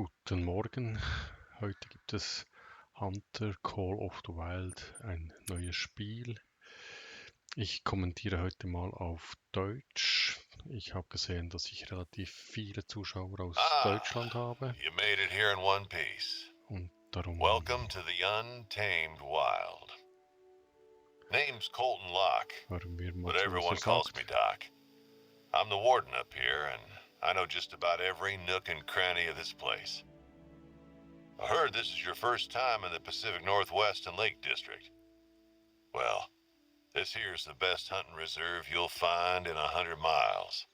Guten Morgen. Heute gibt es Hunter Call of the Wild, ein neues Spiel. Ich kommentiere heute mal auf Deutsch. Ich habe gesehen, dass ich relativ viele Zuschauer aus Deutschland habe You made it here in one piece. und darum Welcome to the untamed wild. Name's Colton Locke, hören wir mal but zu, was er everyone calls me sagt. Doc. I'm the warden up here, and I know just about every nook and cranny of this place. I heard this is your first time in the Pacific Northwest and Lake District. Well, this here's the best hunting reserve you'll find in 100 miles.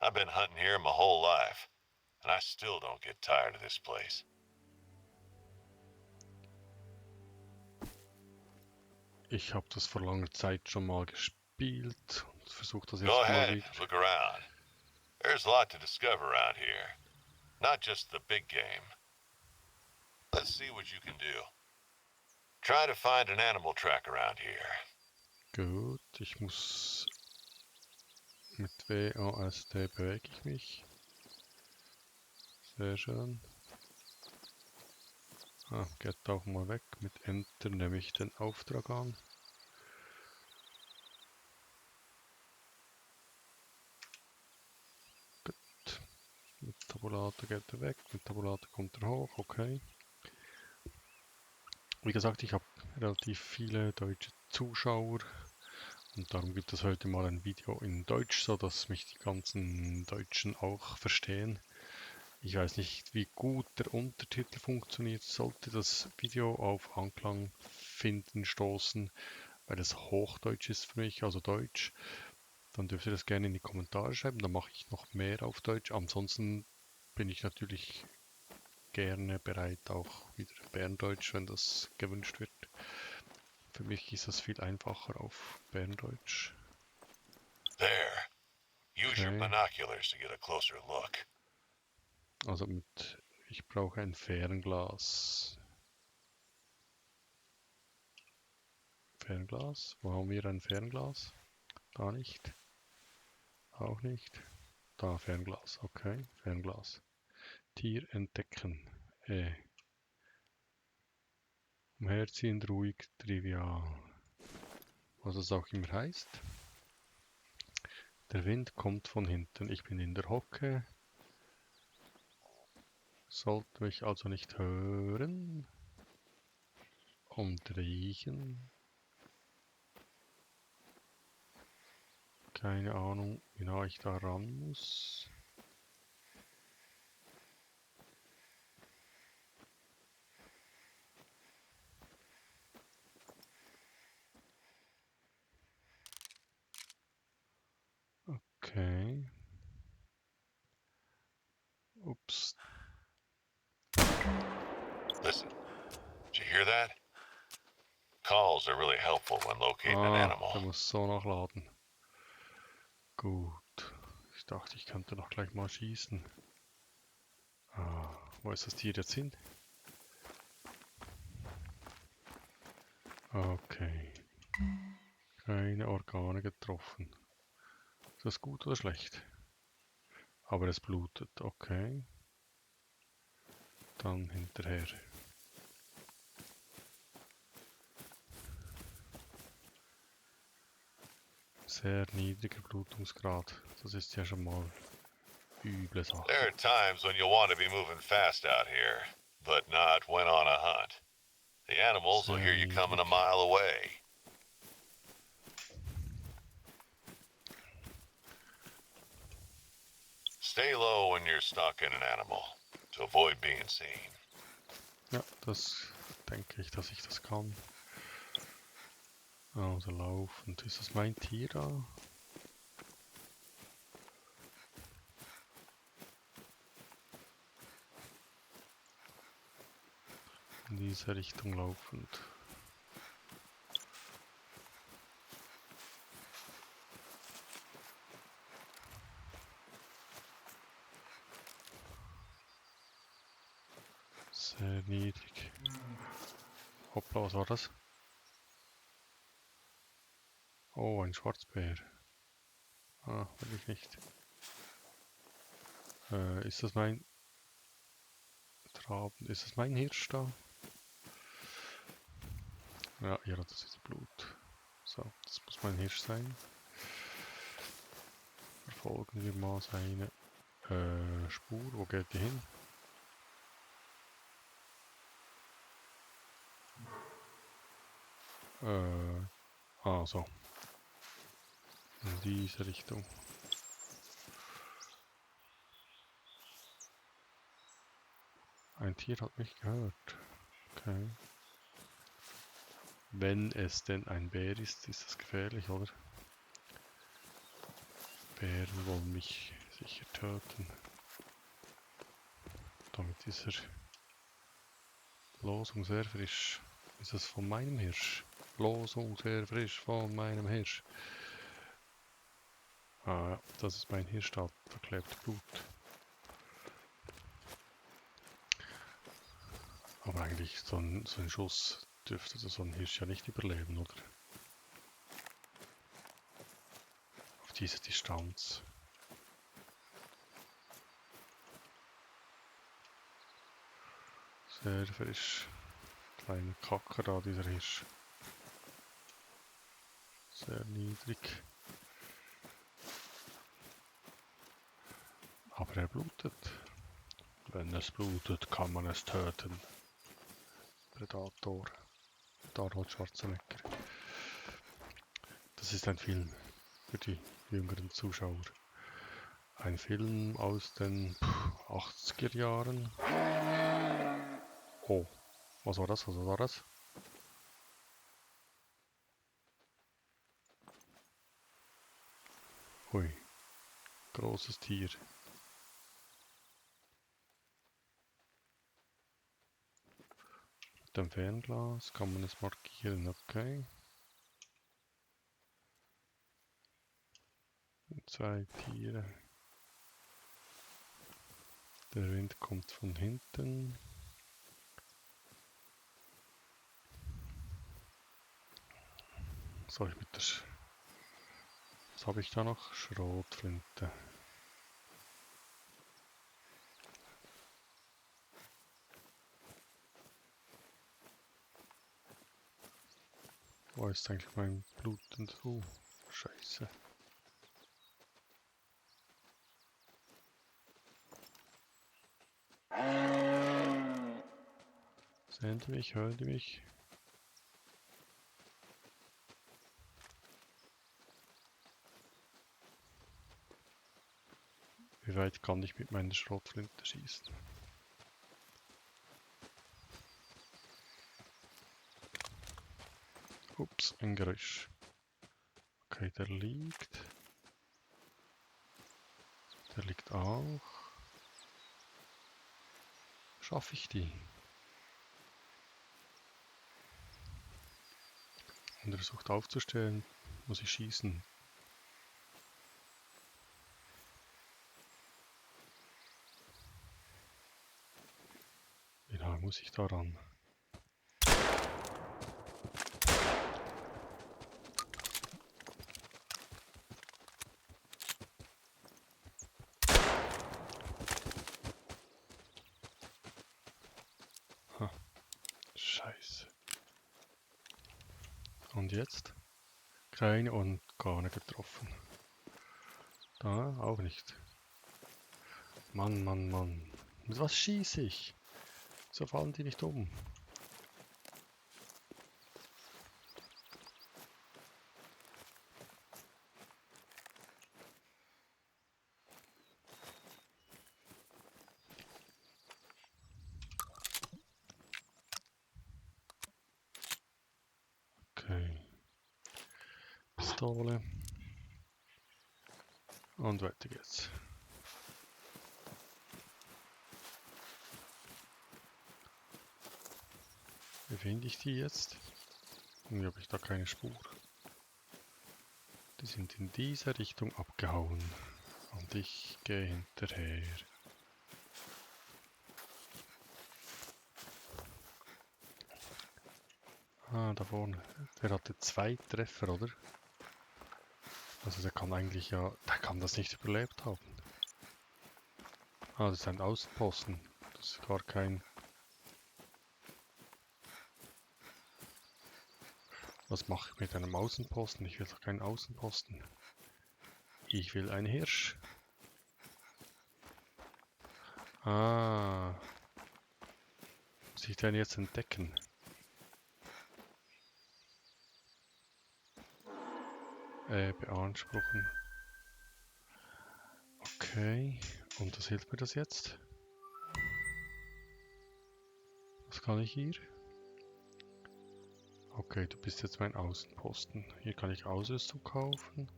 I've been hunting here my whole life, and I still don't get tired of this place. Ich habe das vor langer Zeit schon mal gespielt und versuche das Go jetzt mal ahead, wieder. look around. There's a lot to discover around here. Not just the big game. Let's see what you can do. Try to find an animal track around here. Gut, ich muss mit WASD bewege ich mich. Sehr schön. Geht auch mal weg. Mit Enter nehme ich den Auftrag an. Gut. Mit Tabulator geht er weg. Mit Tabulator kommt er hoch. Okay. Wie gesagt, ich habe relativ viele deutsche Zuschauer und darum gibt es heute mal ein Video in Deutsch, so dass mich die ganzen Deutschen auch verstehen. Ich weiß nicht, wie gut der Untertitel funktioniert. Sollte das Video auf Anklang finden, stoßen, weil es Hochdeutsch ist für mich, also Deutsch, dann dürft ihr das gerne in die Kommentare schreiben. Dann mache ich noch mehr auf Deutsch. Ansonsten bin ich natürlich gerne bereit, auch wieder Berndeutsch, wenn das gewünscht wird. Für mich ist das viel einfacher auf Berndeutsch. There. Use your Okay. binoculars to get a closer look. Also ich brauche ein Fernglas. Fernglas? Wo haben wir ein Fernglas? Da nicht. Auch nicht. Da Fernglas. Okay, Fernglas. Tier entdecken. Umherziehen, ruhig, trivial. Was es auch immer heißt. Der Wind kommt von hinten. Ich bin in der Hocke. Sollte mich also nicht hören. Und riechen. Keine Ahnung, wie nah ich da ran muss. Okay. Ups. Listen, did you hear that? Calls are really helpful when locating an Der animal. muss so nachladen. Gut. Ich dachte, ich könnte noch gleich mal schießen. Wo ist das Tier jetzt hin? Okay. Keine Organe getroffen. Ist das gut oder schlecht? Aber es blutet. Okay. Dann hinterher. Sehr niedriger Blutungsgrad. Das ist ja schon mal üble Sache. There are times when you'll want to be moving fast out here, but not when on a hunt. The animals will hear you coming a mile away. Stay low when you're stalking an animal to avoid being seen. Ja, das denke ich, dass ich das kann. Also laufend. Ist das mein Tier da? In diese Richtung laufend. Sehr niedrig. Hoppla, was war das? Oh, ein Schwarzbär. Will ich nicht. Ist das mein... Traben. Ist es mein Hirsch da? Ja, hier hat es wieder Blut. So, das muss mein Hirsch sein. Verfolgen wir mal seine Spur. Wo geht die hin? So. In diese Richtung. Ein Tier hat mich gehört. Okay. Wenn es denn ein Bär ist, ist das gefährlich, oder? Bären wollen mich sicher töten. Damit ist er Losung sehr frisch. Ist es von meinem Hirsch? Losung sehr frisch von meinem Hirsch. Ah ja, das ist mein Hirsch, da klebt Blut. Aber eigentlich so ein Schuss dürfte so ein Hirsch ja nicht überleben, oder? Auf diese Distanz. Sehr frisch. Kleiner Kacker da, dieser Hirsch. Sehr niedrig. Aber er blutet. Wenn es blutet, kann man es töten. Predator. Arnold Schwarzenegger. Das ist ein Film für die jüngeren Zuschauer. Ein Film aus den 80er Jahren. Oh, was war das? Was war das? Hui, großes Tier. Mit dem Fernglas kann man es markieren, okay. Und 2 Tiere. Der Wind kommt von hinten. Soll ich mit der Was habe ich da noch? Schrotflinte. Wo ist eigentlich mein blutend? Scheiße. Sehen die mich? Hören die mich? Wie weit kann ich mit meiner Schrotflinte schießen? Ups, ein Geräusch. Okay, der liegt. Der liegt auch. Schaffe ich die? Und er versucht aufzustehen, muss ich schießen. Wie lange muss ich daran? Ha, Scheiße. Und jetzt? Keine und gar nicht getroffen. Da auch nicht. Mann, Mann, Mann. Mit was schieße ich? So fallen die nicht um. Okay. Pistole. Und weiter geht's. Wie finde ich die jetzt? Irgendwie habe ich da keine Spur. Die sind in diese Richtung abgehauen. Und ich gehe hinterher. Ah, da vorne. Der hatte 2 Treffer, oder? Also der kann eigentlich ja... Der kann das nicht überlebt haben. Ah, das ist ein Außenposten. Das ist gar kein... Was mache ich mit einem Außenposten? Ich will doch keinen Außenposten. Ich will einen Hirsch. Ah. Muss ich den jetzt entdecken? Beanspruchen. Okay. Und was hilft mir das jetzt? Was kann ich hier? Okay, du bist jetzt mein Außenposten. Hier kann ich Ausrüstung kaufen.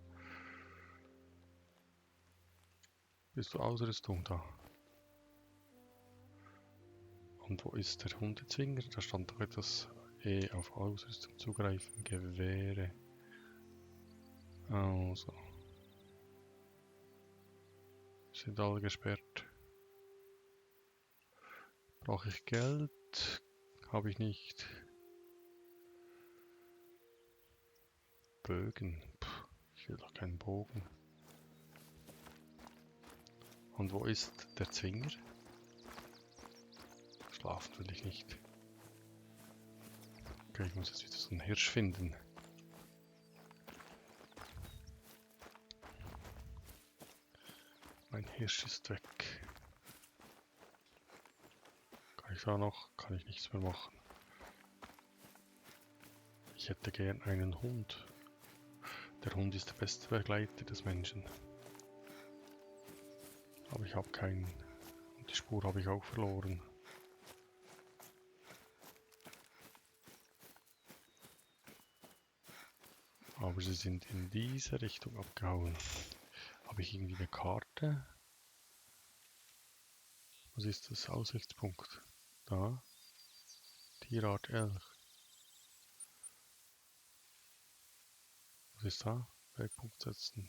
Bist du Ausrüstung da? Und wo ist der Hundezwinger? Da stand doch etwas auf Ausrüstung zugreifen. Gewehre. Also. Sind alle gesperrt. Brauche ich Geld? Habe ich nicht. Bögen. Puh, ich will doch keinen Bogen. Und wo ist der Zwinger? Schlafen will ich nicht. Okay, ich muss jetzt wieder so einen Hirsch finden. Mein Hirsch ist weg. Kann ich da noch? Kann ich nichts mehr machen. Ich hätte gern einen Hund. Der Hund ist der beste Begleiter des Menschen. Aber ich habe keinen. Und die Spur habe ich auch verloren. Aber sie sind in diese Richtung abgehauen. Habe ich irgendwie eine Karte? Was ist das? Aussichtspunkt. Da. Tierart Elch. Was ist da? Wegpunkt setzen.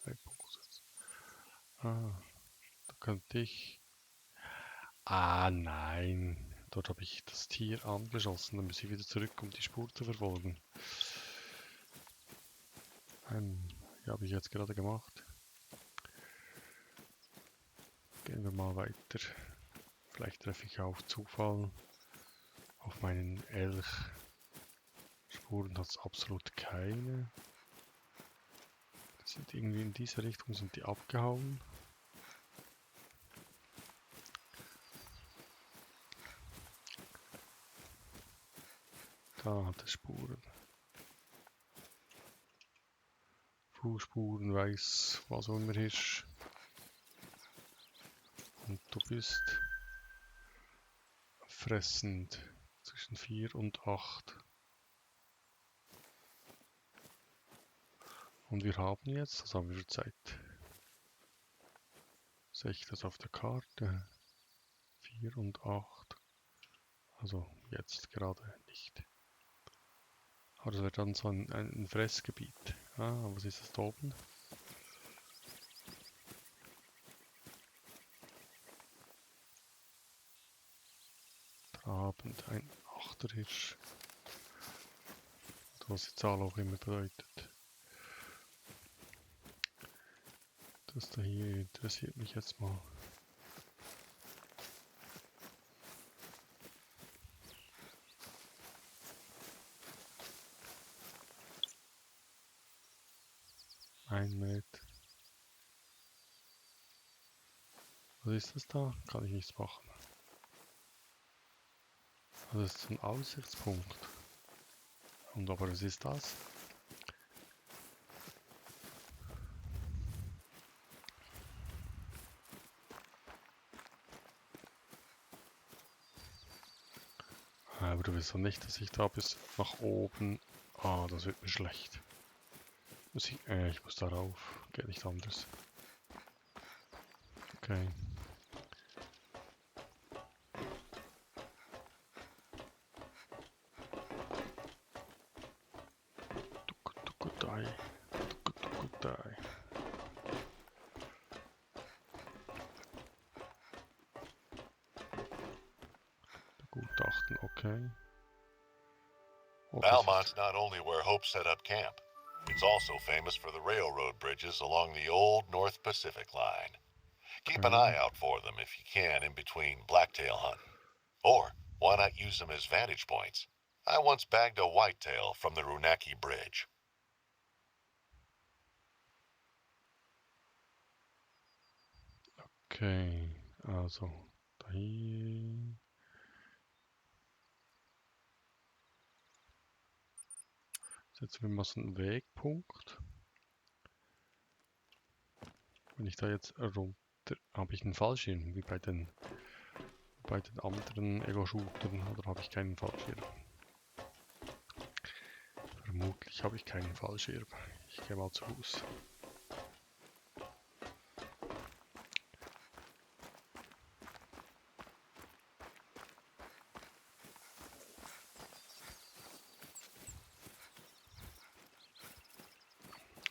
Wegpunkt setzen. Ah, da könnte ich... Ah, nein. Dort habe ich das Tier angeschossen. Dann muss ich wieder zurück, um die Spur zu verfolgen. Ja, habe ich jetzt gerade gemacht. Gehen wir mal weiter. Vielleicht treffe ich auf Zufall auf meinen Elch. Spuren hat es absolut keine. Sind irgendwie in diese Richtung, sind die abgehauen. Da hat es Spuren. Fußspuren, weiß, was auch immer ist. Und du bist fressend zwischen 4 und 8. Und wir haben jetzt, was haben wir für Zeit? Sehe ich das auf der Karte? 4 und 8. Also jetzt gerade nicht. Aber das wäre dann so ein Fressgebiet. Ah, was ist das da oben? Trabend, ein Achterhirsch. Was die Zahl auch immer bedeutet. Das da hier interessiert mich jetzt mal. Ein Meter. Was ist das da? Kann ich nichts machen. Das ist ein Aussichtspunkt. Und aber was ist das? Aber du willst doch nicht, dass ich da bis nach oben... Ah, das wird mir schlecht. Ich muss da rauf. Geht nicht anders. Okay. Tukudai. Tukudai. Gutachten, okay. Valmont's not only where Hope set up camp, it's also famous for the railroad bridges along the old North Pacific line. Keep an eye out for them if you can in between blacktail hunting. Or why not use them as vantage points? I once bagged a whitetail from the Runaki Bridge. Okay, also da hier. Setzen wir mal so einen Wegpunkt. Wenn ich da jetzt runter, habe ich einen Fallschirm, wie bei den anderen Ego-Shootern, oder habe ich keinen Fallschirm? Vermutlich habe ich keinen Fallschirm. Ich gehe mal zu Fuß.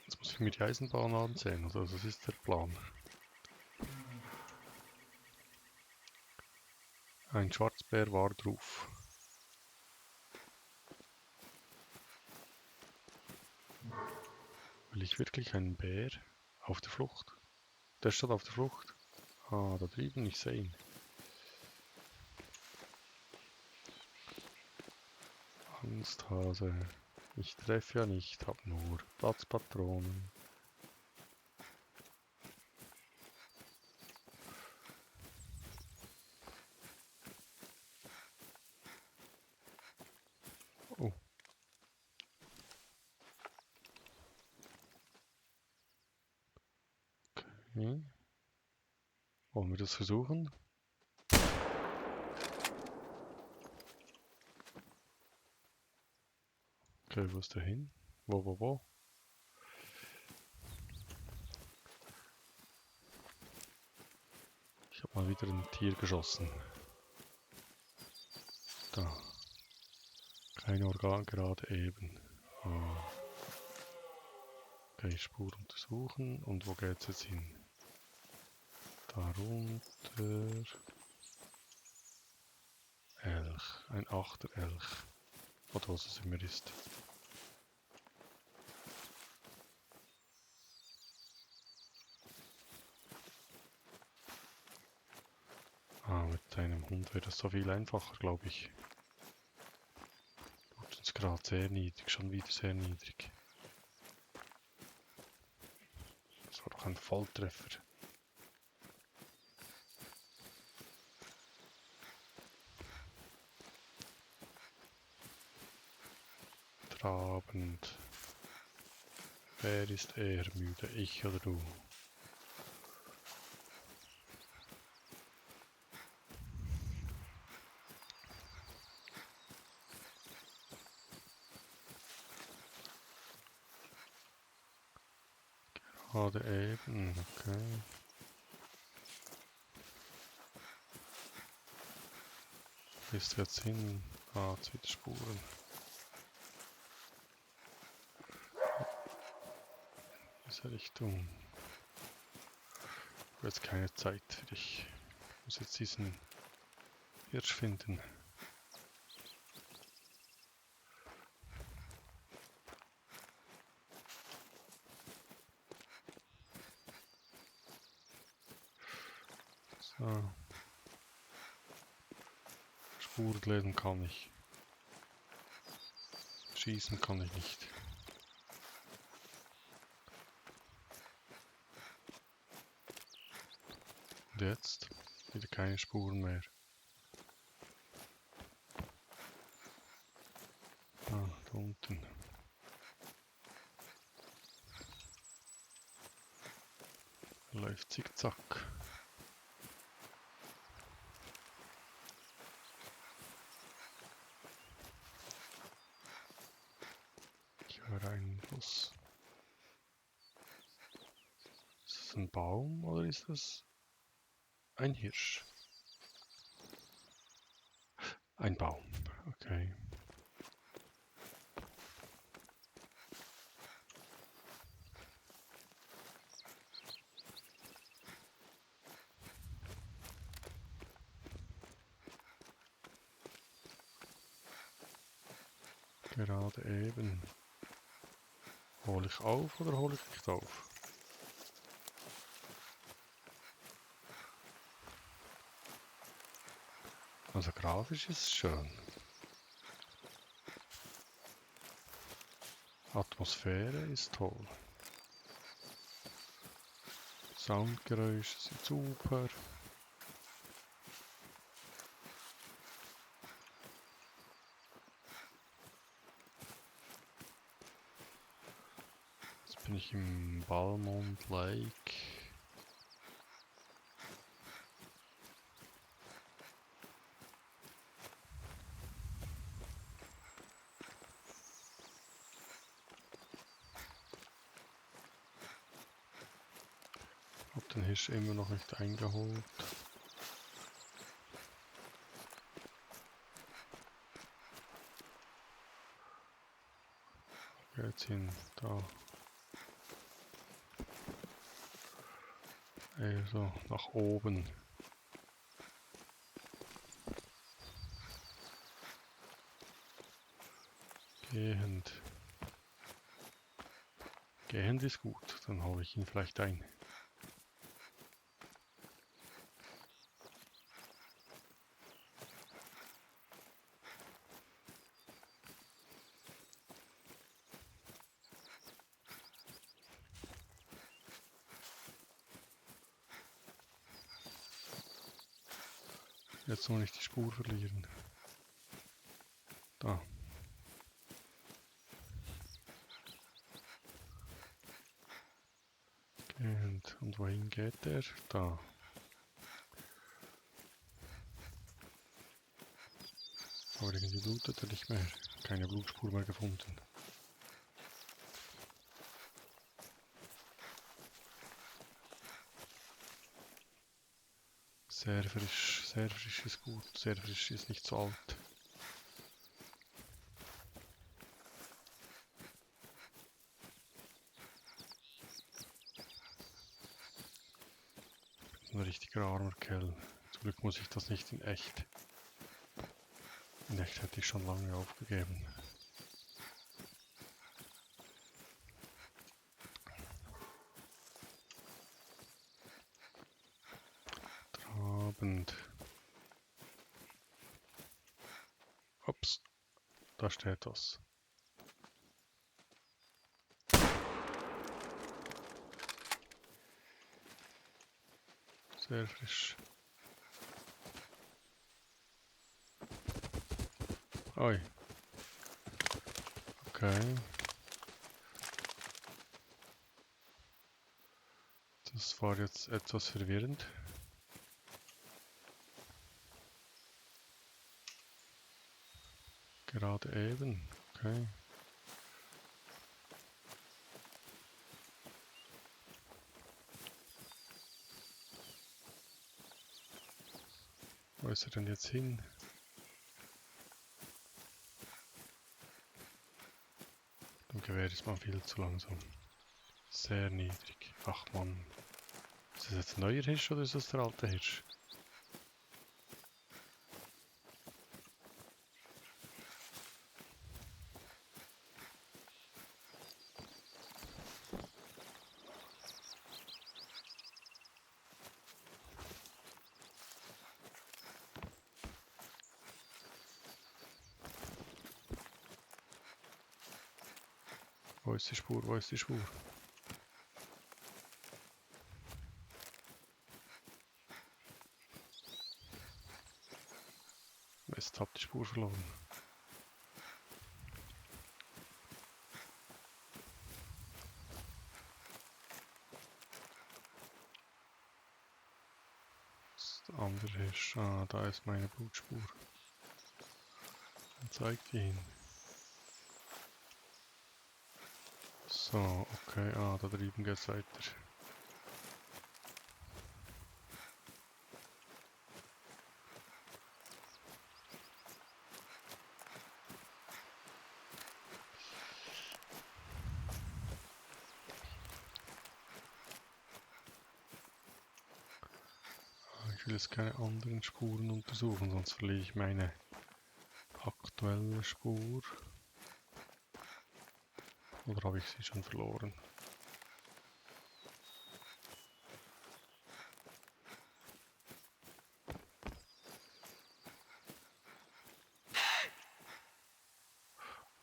Jetzt muss ich mir die Eisenbahn ansehen, also das ist der Plan. Ein Schwarzbär war drauf. Will ich wirklich einen Bär auf der Flucht? Der steht auf der Flucht. Ah, da drüben, ich sehe ihn. Angsthase. Ich treffe ja nicht, hab nur Platzpatronen. Oh. Okay. Wollen wir das versuchen? Okay, wo ist der hin? Wo? Ich habe mal wieder ein Tier geschossen. Da. Kein Organ, gerade eben. Oh. Okay, Spur untersuchen. Und wo geht's jetzt hin? Da runter. Elch. Ein 8er Elch. Oder was es immer ist. Ah, mit einem Hund wäre das so viel einfacher, glaube ich. Tut uns gerade sehr niedrig, schon wieder sehr niedrig. Das war doch ein Volltreffer. Trabend. Wer ist eher müde, ich oder du? Gerade eben, okay. Wo ist jetzt hin? Ah, jetzt wieder Spuren. Diese Richtung. Ich habe jetzt keine Zeit für dich. Ich muss jetzt diesen Hirsch finden. So. Spuren lesen kann ich. Schießen kann ich nicht. Und jetzt wieder keine Spuren mehr. Ah, da unten. Er läuft zickzack. Ich höre einen Bus. Ist das ein Baum oder ist das ein Hirsch? Ein Baum, okay. Gerade eben. Hole ich auf oder hole ich nicht auf? Also grafisch ist es schön. Atmosphäre ist toll. Soundgeräusche sind super. Jetzt bin ich im Balmond Lake. Hab den Hirsch immer noch nicht eingeholt. Jetzt hin, da. Also nach oben. Gehend. Gehend ist gut, dann hole ich ihn vielleicht ein. Jetzt nur nicht die Spur verlieren. Da. Gehend. Und wohin geht er? Da. Aber irgendwie blutet er nicht mehr. Keine Blutspur mehr gefunden. Sehr frisch ist gut. Sehr frisch ist nicht so alt. Ein richtiger armer Kerl. Zum Glück muss ich das nicht in echt. In echt hätte ich schon lange aufgegeben. Trabend. Ups, da steht was. Sehr frisch. Oi. Okay. Das war jetzt etwas verwirrend. Gerade eben. Okay. Wo ist er denn jetzt hin? Im Gewehr ist man viel zu langsam. Sehr niedrig. Ach Mann. Ist das jetzt ein neuer Hirsch oder ist das der alte Hirsch? Wo ist die Spur? Wo ist die Spur? Mist, hab die Spur verloren. Das ist der andere Hirsch. Ah, da ist meine Blutspur. Dann zeigt die hin. So, okay, da drüben geht's weiter. Ich will jetzt keine anderen Spuren untersuchen, sonst verliere ich meine aktuelle Spur. Oder habe ich sie schon verloren?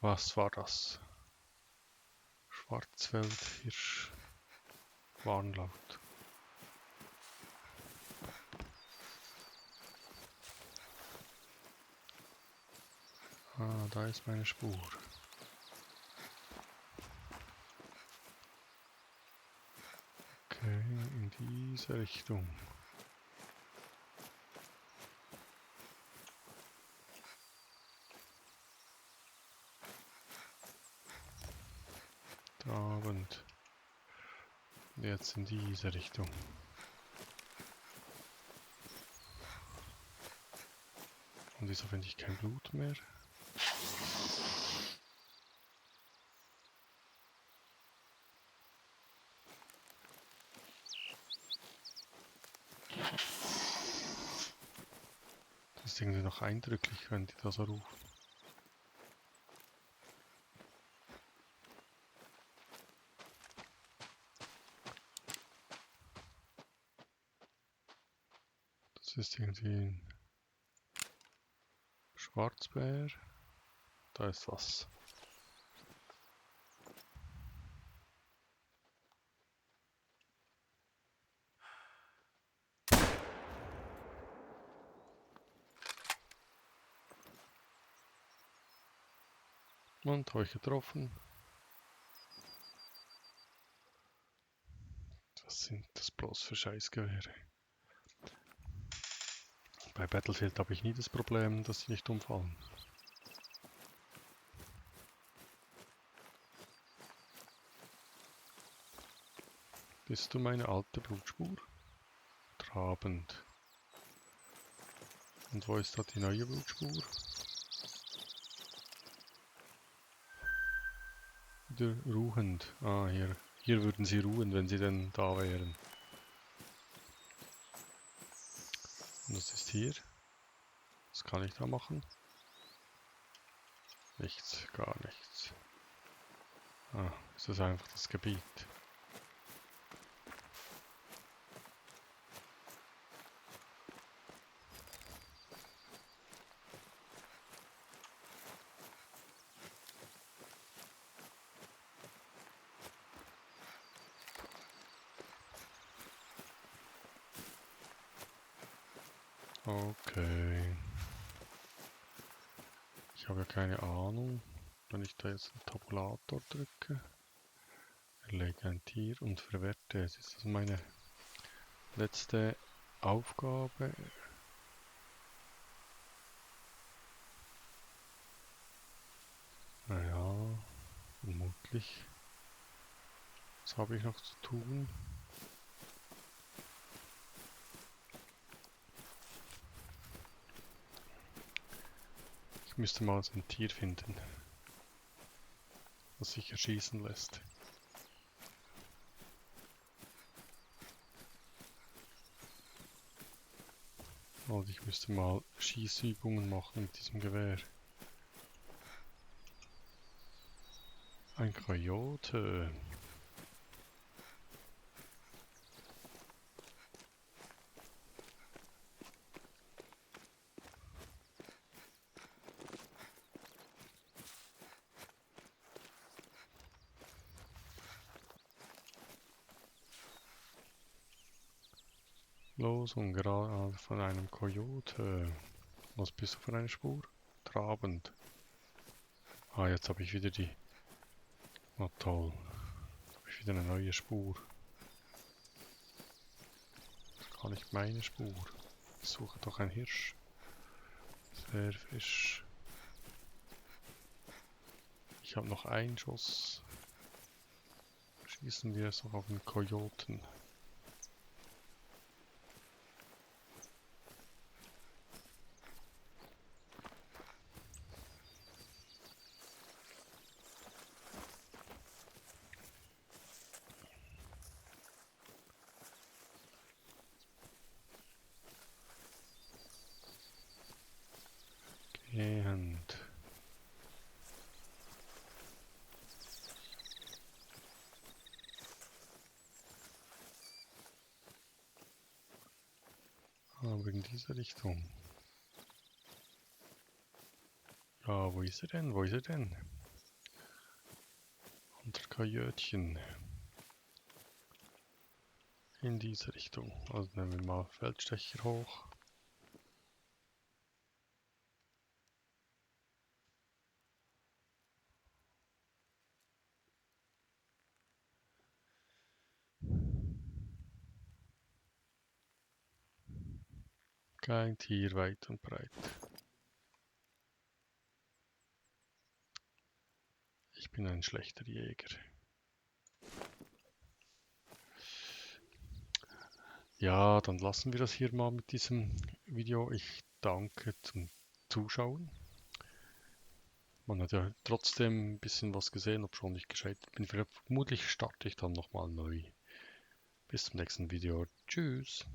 Was war das? Schwarzwaldhirsch. Warnlaut. Ah, da ist meine Spur. Okay, in diese Richtung. Abend. Jetzt in diese Richtung. Und wieso finde ich kein Blut mehr? Das ist irgendwie noch eindrücklich, wenn die da so rufen. Das ist irgendwie ein Schwarzbär. Da ist was. Und habe ich getroffen. Was sind das bloß für Scheißgewehre? Bei Battlefield habe ich nie das Problem, dass sie nicht umfallen. Bist du meine alte Blutspur? Trabend. Und wo ist da die neue Blutspur? Wieder ruhend. Ah, hier. Hier würden sie ruhen, wenn sie denn da wären. Und was ist hier? Was kann ich da machen? Nichts, gar nichts. Ah, ist das einfach das Gebiet. Okay. Ich habe ja keine Ahnung, wenn ich da jetzt einen Tabulator drücke. Erlege ein Tier und verwerte es. Ist das meine letzte Aufgabe? Naja, vermutlich. Was habe ich noch zu tun? Ich müsste mal so ein Tier finden, das sich erschießen lässt. Und ich müsste mal Schießübungen machen mit diesem Gewehr. Ein Kojote. Los und gerade von einem Kojote. Was bist du für eine Spur? Trabend. Ah, jetzt habe ich wieder die... Na toll. Jetzt habe ich wieder eine neue Spur. Das ist gar nicht meine Spur. Ich suche doch einen Hirsch. Sehr frisch. Ich habe noch einen Schuss. Schießen wir es noch auf den Kojoten. Gehend. Aber in diese Richtung. Ja, wo ist er denn? Wo ist er denn? Kojötchen. In diese Richtung. Also nehmen wir mal Feldstecher hoch. Kein Tier weit und breit. Ich bin ein schlechter Jäger. Ja, dann lassen wir das hier mal mit diesem Video. Ich danke zum Zuschauen. Man hat ja trotzdem ein bisschen was gesehen, obschon ich gescheitert bin. Vermutlich starte ich dann nochmal neu. Bis zum nächsten Video. Tschüss.